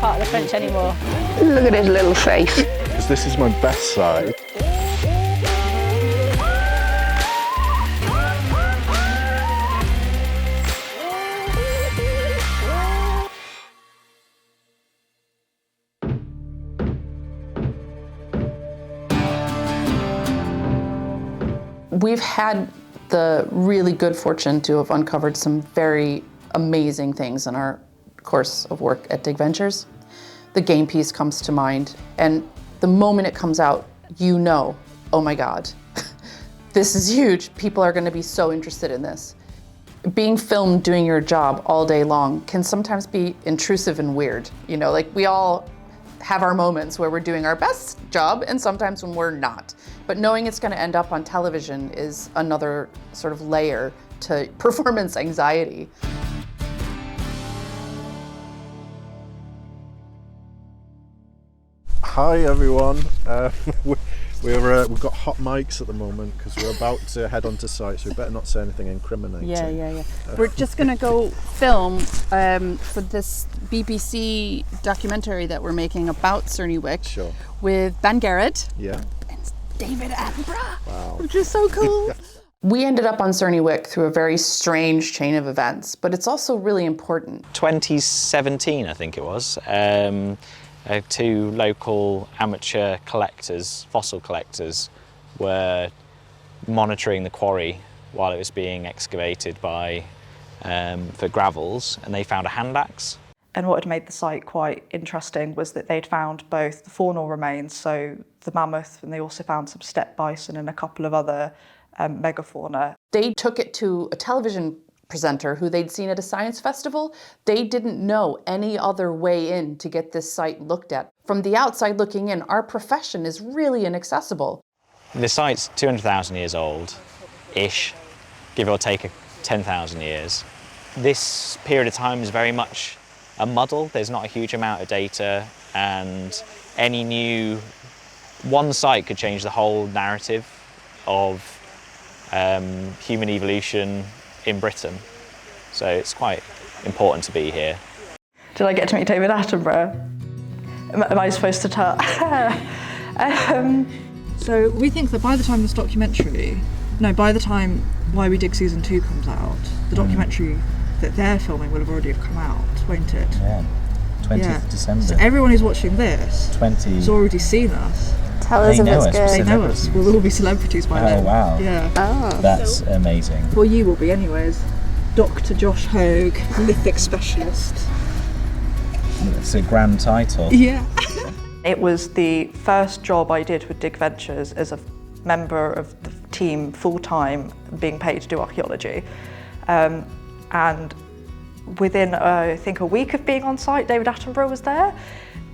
part of the French anymore. Look at his little face. Because this is my best side. We've had the really good fortune to have uncovered some very amazing things in our course of work at DigVentures. The game piece comes to mind, and the moment it comes out, you know, oh my God, this is huge. People are going to be so interested in this. Being filmed doing your job all day long can sometimes be intrusive and weird. You know, like we all have our moments where we're doing our best job and sometimes when we're not. But knowing it's going to end up on television is another sort of layer to performance anxiety. Hi everyone. We've got hot mics at the moment because we're about to head onto site, so we better not say anything incriminating. Yeah. We're just going to go film for this BBC documentary that we're making about Cernywick. Sure. With Ben Garrett. Yeah. And David Attenborough. Wow. Which is so cool. We ended up on Cernywick through a very strange chain of events, but it's also really important. 2017, I think it was. Two local amateur collectors, fossil collectors, were monitoring the quarry while it was being excavated for gravels, and they found a hand axe. And what had made the site quite interesting was that they'd found both the faunal remains, so the mammoth, and they also found some steppe bison and a couple of other megafauna. They took it to a television presenter who they'd seen at a science festival. They didn't know any other way in to get this site looked at. From the outside looking in, our profession is really inaccessible. The site's 200,000 years old-ish, give or take 10,000 years. This period of time is very much a muddle. There's not a huge amount of data, and one site could change the whole narrative of human evolution in Britain. So it's quite important to be here. Did I get to meet David Attenborough? Am I supposed to tell? So we think that by the time by the time Why We Dig Season 2 comes out, the documentary that they're filming will have already come out, won't it? Yeah, 20th December. So everyone who's watching this 20. has already seen us. Tell us if it's good. They know us. We'll all be celebrities by then. Oh wow. Yeah. Oh. That's amazing. Well, you will be anyways. Dr. Josh Hogue, lithic specialist. It's a grand title. Yeah. It was the first job I did with DigVentures as a member of the team full-time, being paid to do archaeology. And within, I think, a week of being on site, David Attenborough was there,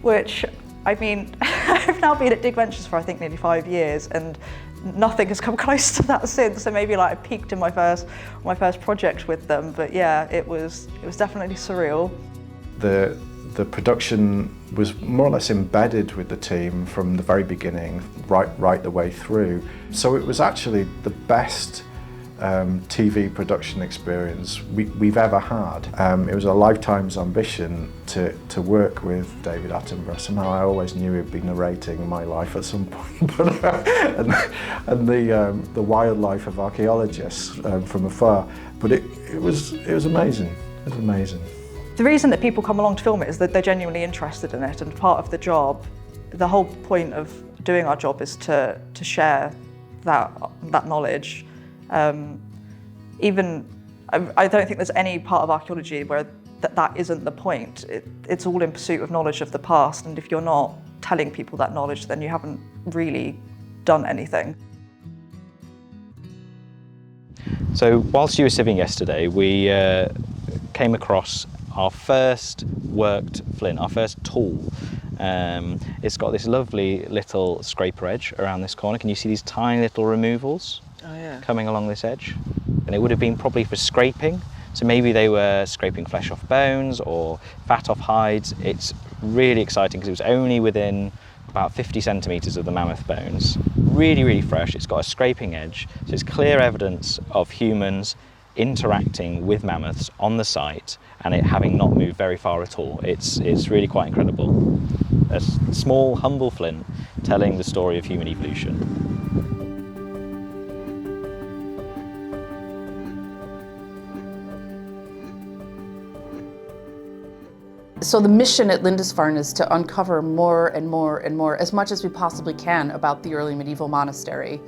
which, I mean, I've now been at DigVentures for, I think, nearly 5 years, and nothing has come close to that since. So maybe like I peaked in my first project with them, but yeah, it was definitely surreal. The production was more or less embedded with the team from the very beginning, right the way through. So it was actually the best TV production experience we've ever had. It was a lifetime's ambition to work with David Attenborough. Somehow I always knew he'd be narrating my life at some point, and the wildlife of archaeologists from afar. But it was amazing. It was amazing. The reason that people come along to film it is that they're genuinely interested in it, and part of the job, the whole point of doing our job is to share that knowledge. Even I don't think there's any part of archaeology where that isn't the point. It's all in pursuit of knowledge of the past, and if you're not telling people that knowledge, then you haven't really done anything. So whilst you were sieving yesterday, we came across our first worked flint, our first tool. It's got this lovely little scraper edge around this corner. Can you see these tiny little removals coming along this edge? And it would have been probably for scraping. So maybe they were scraping flesh off bones or fat off hides. It's really exciting because it was only within about 50 centimetres of the mammoth bones. Really, really fresh. It's got a scraping edge. So it's clear evidence of humans interacting with mammoths on the site and it having not moved very far at all. It's really quite incredible. A small, humble flint telling the story of human evolution. So the mission at Lindisfarne is to uncover more and more and more, as much as we possibly can, about the early medieval monastery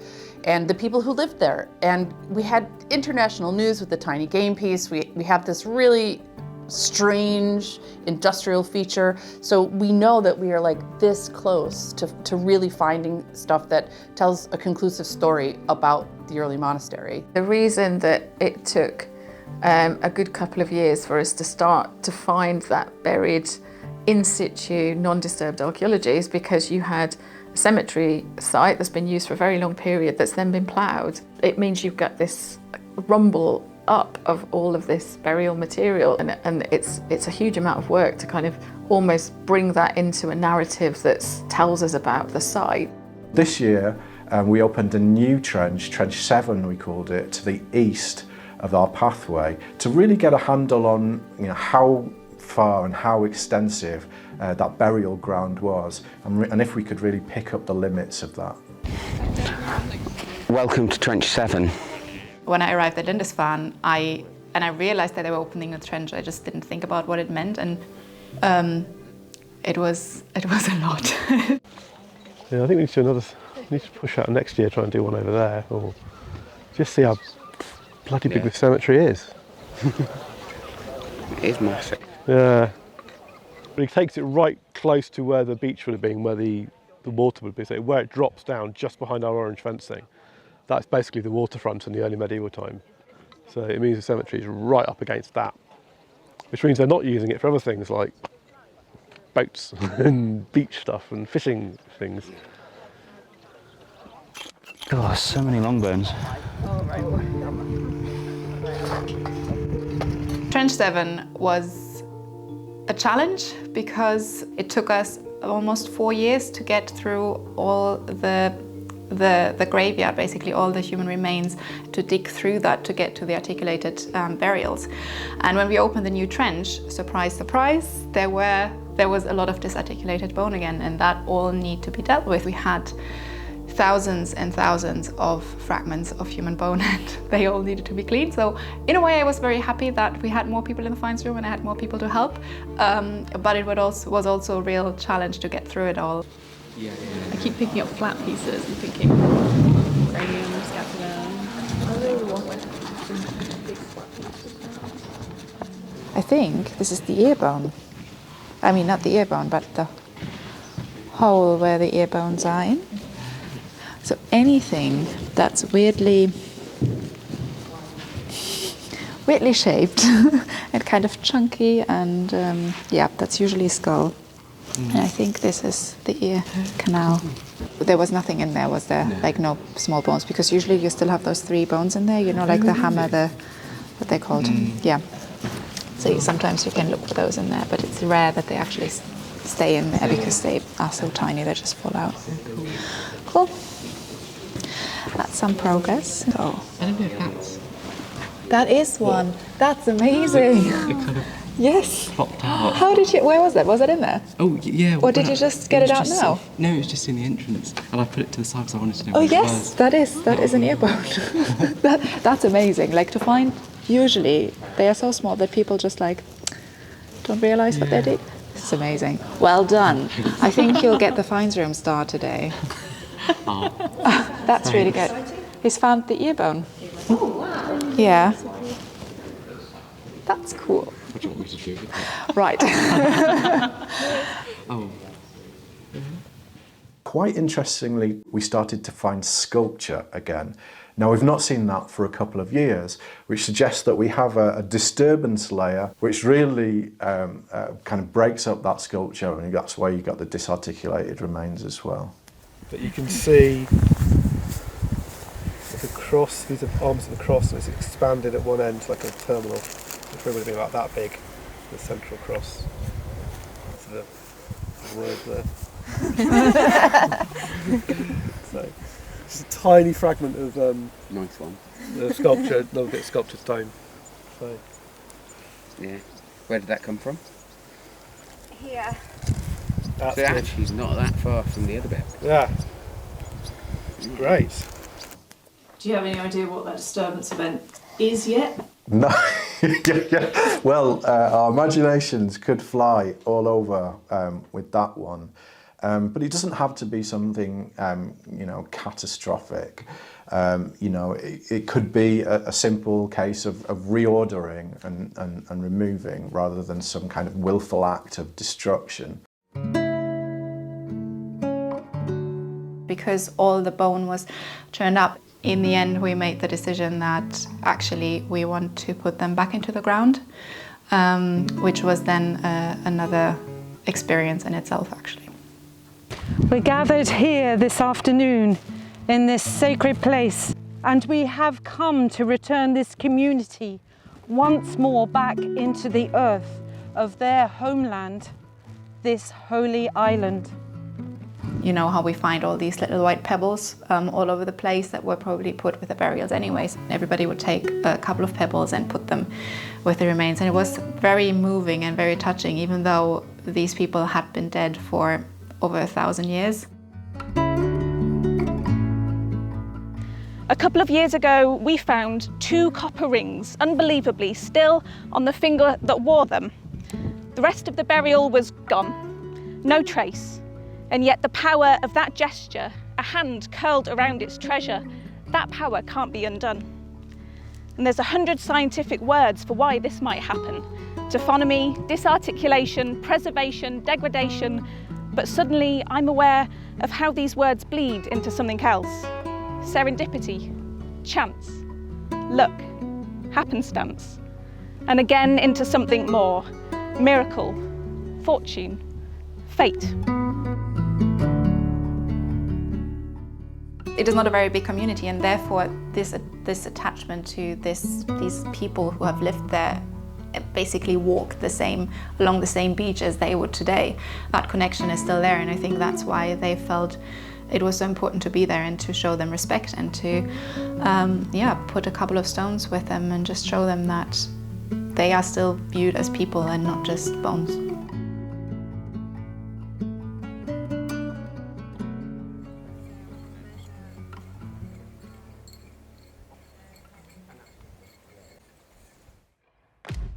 and the people who lived there. And we had international news with the tiny game piece. We have this really strange industrial feature. So we know that we are like this close to really finding stuff that tells a conclusive story about the early monastery. The reason that it took a good couple of years for us to start to find that buried in situ non-disturbed archaeology is because you had a cemetery site that's been used for a very long period that's then been ploughed. It means you've got this rumble up of all of this burial material, and it's a huge amount of work to kind of almost bring that into a narrative that tells us about the site. This year we opened a new trench, Trench 7 we called it, to the east of our pathway, to really get a handle on how far and how extensive that burial ground was, and if we could really pick up the limits of that. Welcome to Trench 7. When I arrived at Lindisfarne, I realized that they were opening a trench. I just didn't think about what it meant, and it was a lot. Yeah, I think we need to push out next year, try and do one over there, or just see how bloody big the cemetery is. It is massive. Yeah. But it takes it right close to where the beach would have been, where the water would be. So where it drops down just behind our orange fencing, that's basically the waterfront in the early medieval time. So it means the cemetery is right up against that, which means they're not using it for other things like boats and beach stuff and fishing things. God, so many long bones. Trench 7 was a challenge because it took us almost 4 years to get through all the graveyard, basically all the human remains, to dig through that to get to the articulated burials. And when we opened the new trench, surprise, surprise, there was a lot of disarticulated bone again, and that all need to be dealt with. We had thousands and thousands of fragments of human bone, and they all needed to be cleaned. So in a way I was very happy that we had more people in the finds room and I had more people to help, but it was also a real challenge to get through it all. I keep picking up flat pieces and thinking, cranium, scapula. I think this is the ear bone. I mean, not the ear bone, but the hole where the ear bones are in. So anything that's weirdly shaped and kind of chunky, and yeah, that's usually a skull. And I think this is the ear canal. There was nothing in there, was there? No. Like no small bones, because usually you still have those 3 bones in there, you know, like the hammer, what they're called. Yeah. So sometimes you can look for those in there, but it's rare that they actually stay in there because they are so tiny they just fall out. Cool. That's some progress. Oh. I don't know if that's... That is one. That's amazing. It kind of yes. popped out. How did you, where was it? Was it in there? Oh, yeah. Or did you just get it out now? No, it was just in the entrance. And I put it to the side because I wanted to know Oh, what yes, it was. that is an ear bone. That's amazing. Like to find, usually they are so small that people just like don't realise what they did. This is amazing. Well done. I think you'll get the finds room star today. That's really good. He's found the ear bone. Oh, wow. Yeah. That's cool. What do you want me to do with it? Right. Oh. Quite interestingly, we started to find sculpture again. Now, we've not seen that for a couple of years, which suggests that we have a disturbance layer which really kind of breaks up that sculpture, and that's why you got the disarticulated remains as well. But you can see the cross, these are arms of the cross, and it's expanded at one end like a terminal. It's probably been about that big, the central cross. That's the word there. So, it's a tiny fragment of... Nice one. the sculpture, a little bit of sculptured stone. So. Yeah. Where did that come from? Here. So actually, it's not that far from the other bit. Yeah. It's great. Do you have any idea what that disturbance event is yet? No. Yeah. Well, our imaginations could fly all over with that one. But it doesn't have to be something, catastrophic. It could be a simple case of reordering and removing rather than some kind of willful act of destruction. Because all the bone was turned up, in the end we made the decision that actually we want to put them back into the ground, which was then another experience in itself actually. We're gathered here this afternoon in this sacred place, and we have come to return this community once more back into the earth of their homeland, this holy island. You know how we find all these little white pebbles all over the place that were probably put with the burials anyways. Everybody would take a couple of pebbles and put them with the remains, and it was very moving and very touching, even though these people had been dead for over 1,000 years. A couple of years ago, we found 2 copper rings, unbelievably, still on the finger that wore them. The rest of the burial was gone, no trace. And yet the power of that gesture, a hand curled around its treasure, that power can't be undone. And there's 100 scientific words for why this might happen. Taphonomy, disarticulation, preservation, degradation, but suddenly I'm aware of how these words bleed into something else. Serendipity, chance, luck, happenstance, and again into something more, miracle, fortune, fate. It is not a very big community, and therefore this attachment to these people who have lived there, basically walk along the same beach as they would today. That connection is still there, and I think that's why they felt it was so important to be there and to show them respect and to put a couple of stones with them and just show them that they are still viewed as people and not just bones.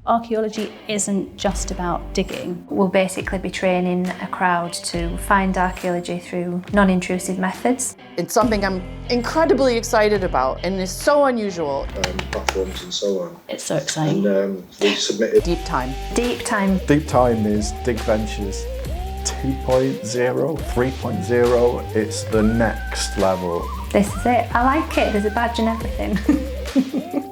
Archaeology isn't just about digging. We'll basically be training a crowd to find archaeology through non-intrusive methods. It's something I'm incredibly excited about, and it's so unusual. Platforms and so on. It's so exciting. And we submitted Deep Time. Deep Time. Deep Time is DigVentures 2.0, 3.0. It's the next level. This is it. I like it. There's a badge and everything.